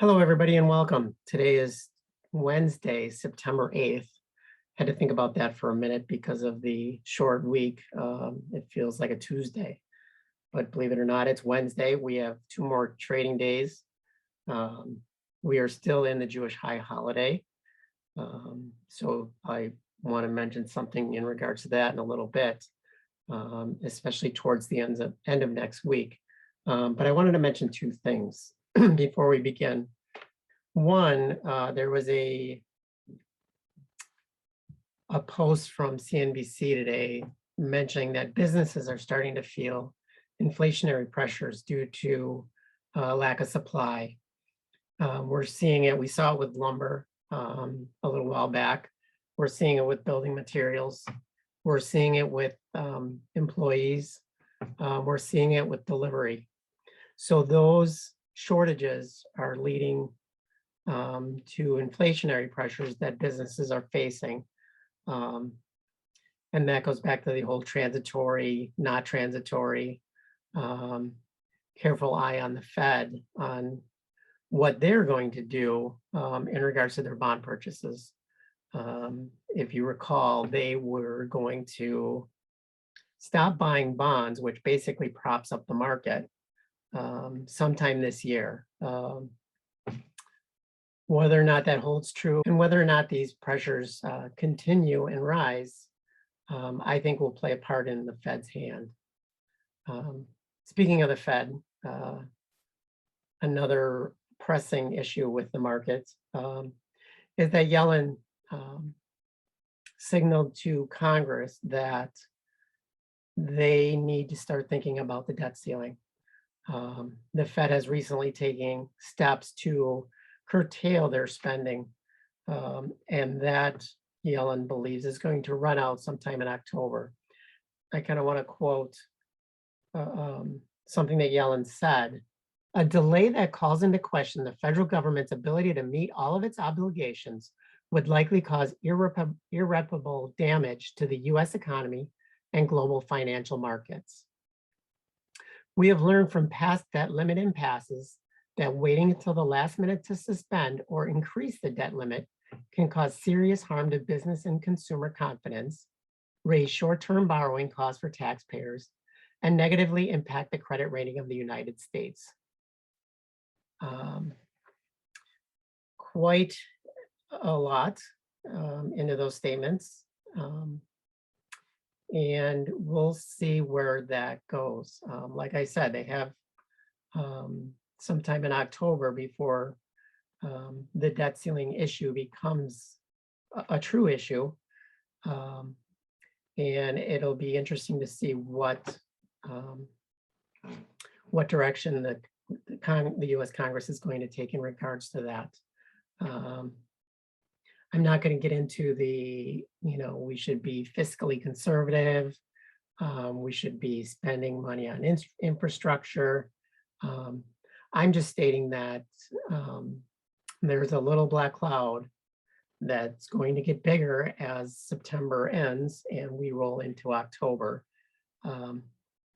Hello, everybody, and welcome. Today is Wednesday, September 8th. Had to think about that for a minute because of the short week. It feels like a Tuesday, but believe it or not, it's Wednesday. We have 2 more trading days. We are still in the Jewish high holiday. So I want to mention something in regards to that in a little bit, especially towards the end of next week. But I wanted to mention 2 things before we begin. One, there was a post from CNBC today mentioning that businesses are starting to feel inflationary pressures due to lack of supply. We're seeing it. We saw it with lumber a little while back. We're seeing it with building materials. We're seeing it with employees. We're seeing it with delivery. So those shortages are leading to inflationary pressures that businesses are facing. And that goes back to the whole transitory, not transitory, careful eye on the Fed on what they're going to do in regards to their bond purchases. If you recall, they were going to stop buying bonds, which basically props up the market sometime this year. Whether or not that holds true and whether or not these pressures continue and rise, I think will play a part in the Fed's hand. Speaking of the Fed, another pressing issue with the markets is that Yellen signaled to Congress that they need to start thinking about the debt ceiling. The Fed has recently taken steps to curtail their spending, and that Yellen believes is going to run out sometime in October. I kind of want to quote something that Yellen said: "A delay that calls into question the federal government's ability to meet all of its obligations would likely cause irreparable damage to the U.S. economy and global financial markets. We have learned from past debt limit impasses that waiting until the last minute to suspend or increase the debt limit can cause serious harm to business and consumer confidence, raise short-term borrowing costs for taxpayers, and negatively impact the credit rating of the United States." Quite a lot into those statements. And we'll see where that goes. Like I said, they have sometime in October before the debt ceiling issue becomes a true issue. And it'll be interesting to see what direction the U.S. Congress is going to take in regards to that. I'm not going to get into we should be fiscally conservative. We should be spending money on infrastructure. I'm just stating that there's a little black cloud that's going to get bigger as September ends and we roll into October. And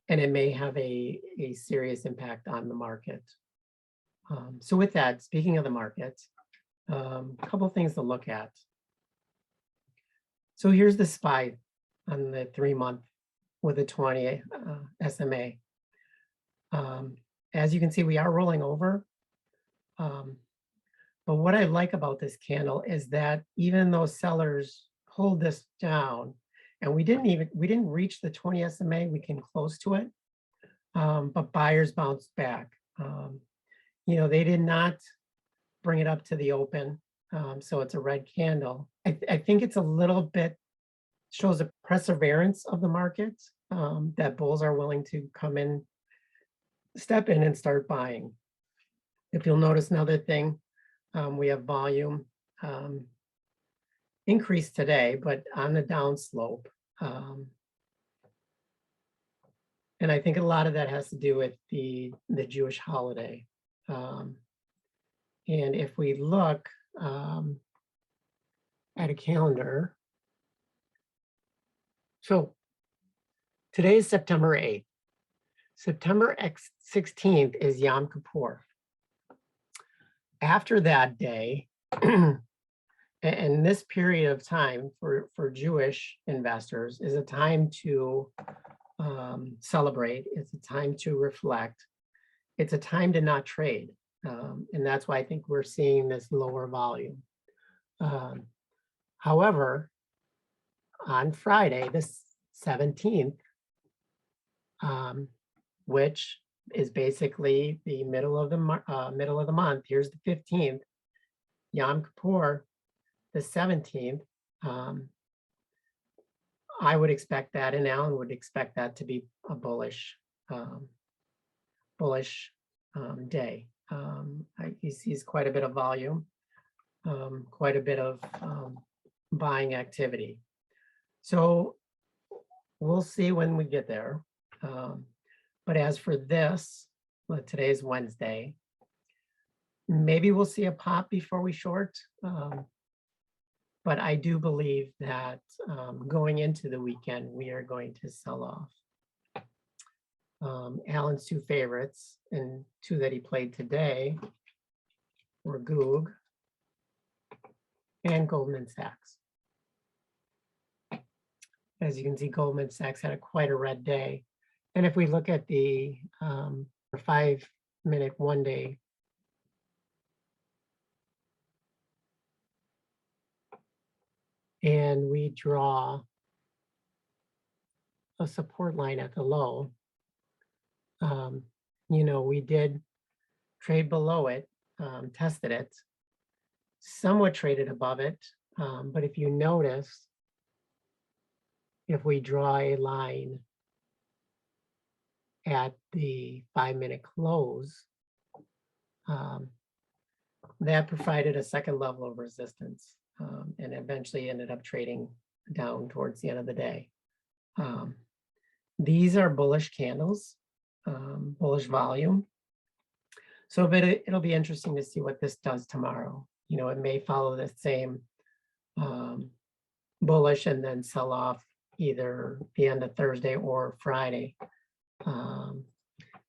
it may have a serious impact on the market. So with that, speaking of the market, a couple things to look at. So here's the SPY on the 3-month with a 20 SMA. As you can see, we are rolling over. But what I like about this candle is that even though sellers pulled this down, and we didn't reach the 20 SMA, we came close to it, but buyers bounced back. They did not bring it up to the open, so it's a red candle. I think it's a little bit, shows a perseverance of the market, that bulls are willing to come in, step in and start buying. If you'll notice another thing, we have volume increase today, but on the downslope. And I think a lot of that has to do with the Jewish holiday. And if we look at a calendar, so today is September 8th. September 16th is Yom Kippur. After that day, and this period of time for Jewish investors is a time to celebrate. It's a time to reflect. It's a time to not trade. And that's why I think we're seeing this lower volume. However, on Friday, the 17th, which is basically the middle of the month, here's the 15th, Yom Kippur, the 17th, I would expect that, and Alan would expect that to be a bullish day. He sees quite a bit of volume, quite a bit of buying activity. So we'll see when we get there. But as for this, well, today's Wednesday, maybe we'll see a pop before we short. But I do believe that going into the weekend, we are going to sell off. Alan's two favorites and two that he played today were GOOG and Goldman Sachs. As you can see, Goldman Sachs had quite a red day. And if we look at the 5-minute one-day, and we draw a support line at the low, we did trade below it, tested it, somewhat traded above it. But if you notice, if we draw a line at the 5-minute close, that provided a second level of resistance, and eventually ended up trading down towards the end of the day. These are bullish candles, bullish volume. So it'll be interesting to see what this does tomorrow. It may follow the same bullish and then sell off either the end of Thursday or Friday.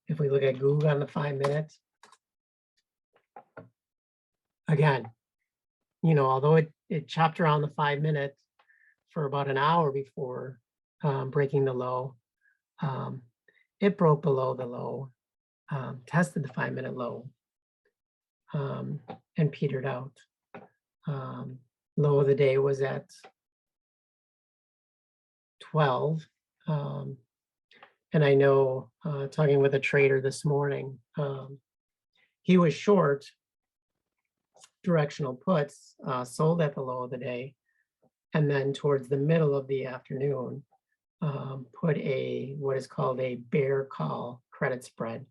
If we look at GOOG on the 5-minute, again, although it chopped around the 5-minute for about an hour before breaking the low, it broke below the low, tested the 5-minute low, and petered out. Low of the day was at 12. And I know, talking with a trader this morning, he was short directional puts, sold at the low of the day, and then towards the middle of the afternoon, put what is called a bear call credit spread.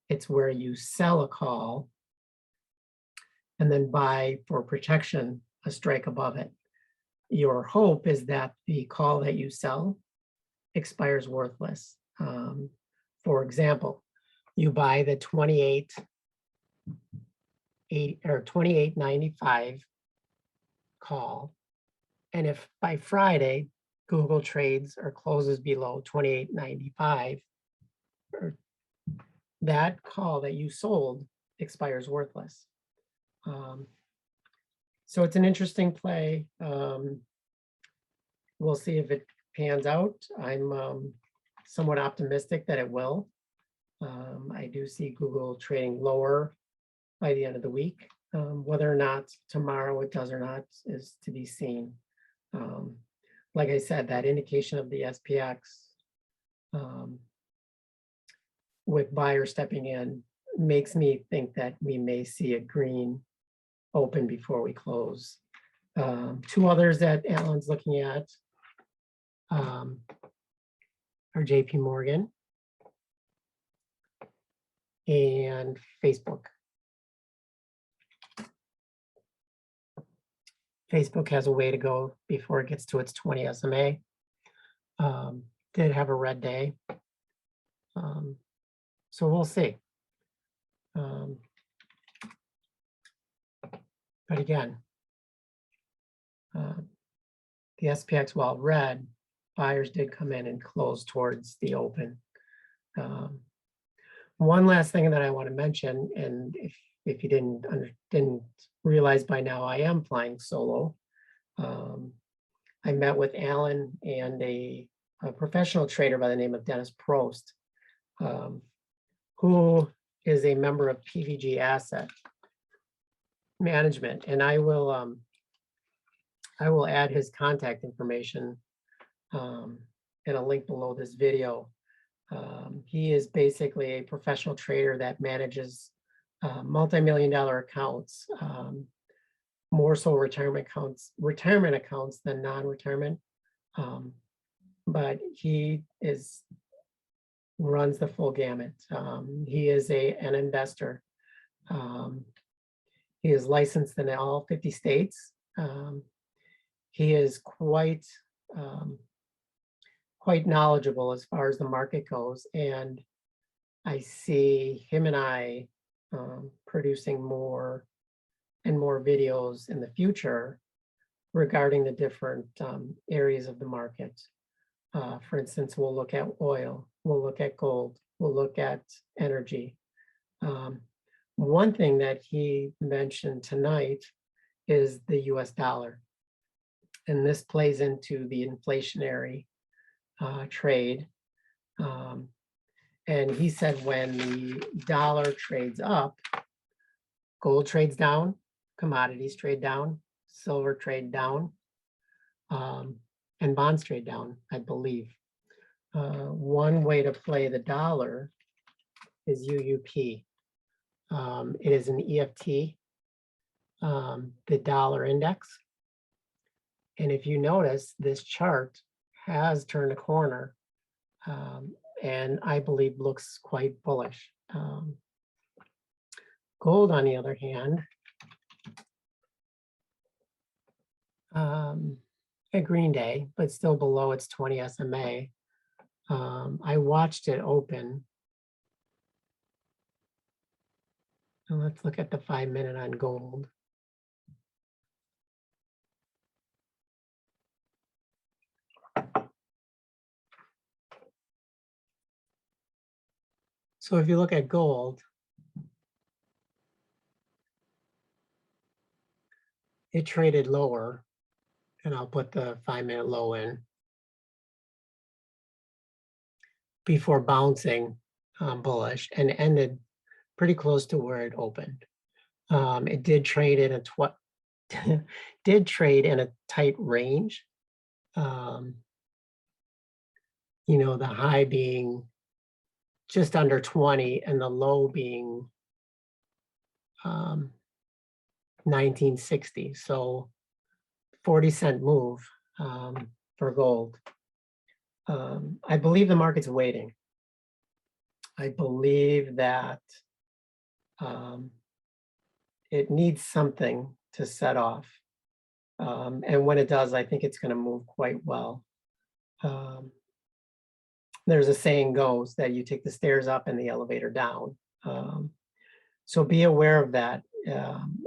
It's where you sell a call and then buy for protection a strike above it. Your hope is that the call that you sell expires worthless. For example, you buy the 28.95 call, and if by Friday Google trades or closes below 28.95, that call that you sold expires worthless. So it's an interesting play. We'll see if it pans out. I'm somewhat optimistic that it will. I do see Google trading lower by the end of the week. Whether or not tomorrow it does or not is to be seen. Like I said, that indication of the SPX with buyers stepping in makes me think that we may see a green open before we close. Two others that Alan's looking at are JP Morgan and Facebook. Facebook has a way to go before it gets to its 20 SMA. Did have a red day. So we'll see. But again, the SPX, while red, buyers did come in and close towards the open. One last thing that I want to mention, and if if you didn't realize by now, I am flying solo. I met with Alan and a professional trader by the name of Dennis Prost, who is a member of PVG Asset Management, and I will add his contact information in a link below this video. He is basically a professional trader that manages multi-million-dollar accounts, more so retirement accounts than non-retirement. But he runs the full gamut. He is an investor. He is licensed in all 50 states. He is quite knowledgeable as far as the market goes, and I see him and I producing more and more videos in the future regarding the different areas of the market. For instance, we'll look at oil, we'll look at gold, we'll look at energy. One thing that he mentioned tonight is the US dollar. And this plays into the inflationary trade. And he said when the dollar trades up, gold trades down, commodities trade down, silver trade down, and bonds trade down, I believe. One way to play the dollar is UUP. It is an EFT, the dollar index. And if you notice, this chart has turned a corner, and I believe looks quite bullish. Gold, on the other hand, a green day, but still below its 20 SMA. I watched it open. And let's look at the 5-minute on gold. So if you look at gold, it traded lower, and I'll put the 5-minute low in, before bouncing bullish and ended pretty close to where it opened. It did trade in a tight range. You know, the high being just under 20 and the low being 1960. So 40-cent move for gold. I believe the market's waiting. I believe that it needs something to set off. And when it does, I think it's going to move quite well. There's a saying goes that you take the stairs up and the elevator down. So be aware of that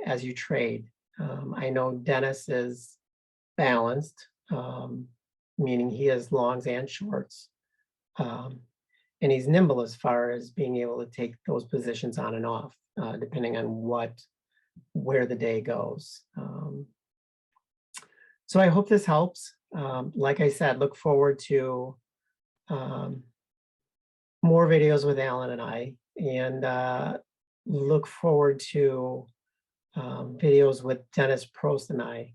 as you trade. I know Dennis is balanced, meaning he has longs and shorts. And he's nimble as far as being able to take those positions on and off, depending on where the day goes. So I hope this helps. Like I said, look forward to more videos with Alan and I, and look forward to videos with Dennis Prost and I,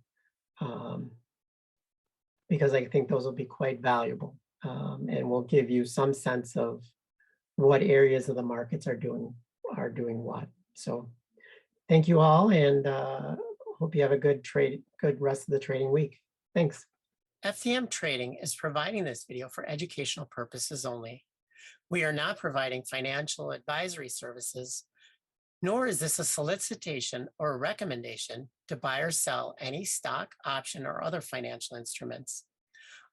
because I think those will be quite valuable, and will give you some sense of what areas of the markets are doing what. So thank you all, and hope you have a good rest of the trading week. Thanks. FCM Trading is providing this video for educational purposes only. We are not providing financial advisory services, nor is this a solicitation or a recommendation to buy or sell any stock, option, or other financial instruments.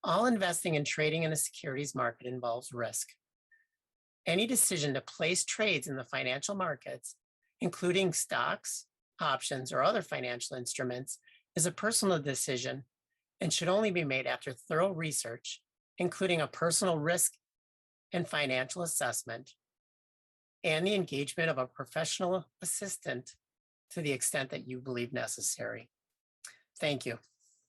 All investing and trading in the securities market involves risk. Any decision to place trades in the financial markets, including stocks, options, or other financial instruments, is a personal decision and should only be made after thorough research, including a personal risk and financial assessment, and the engagement of a professional assistant to the extent that you believe necessary. Thank you.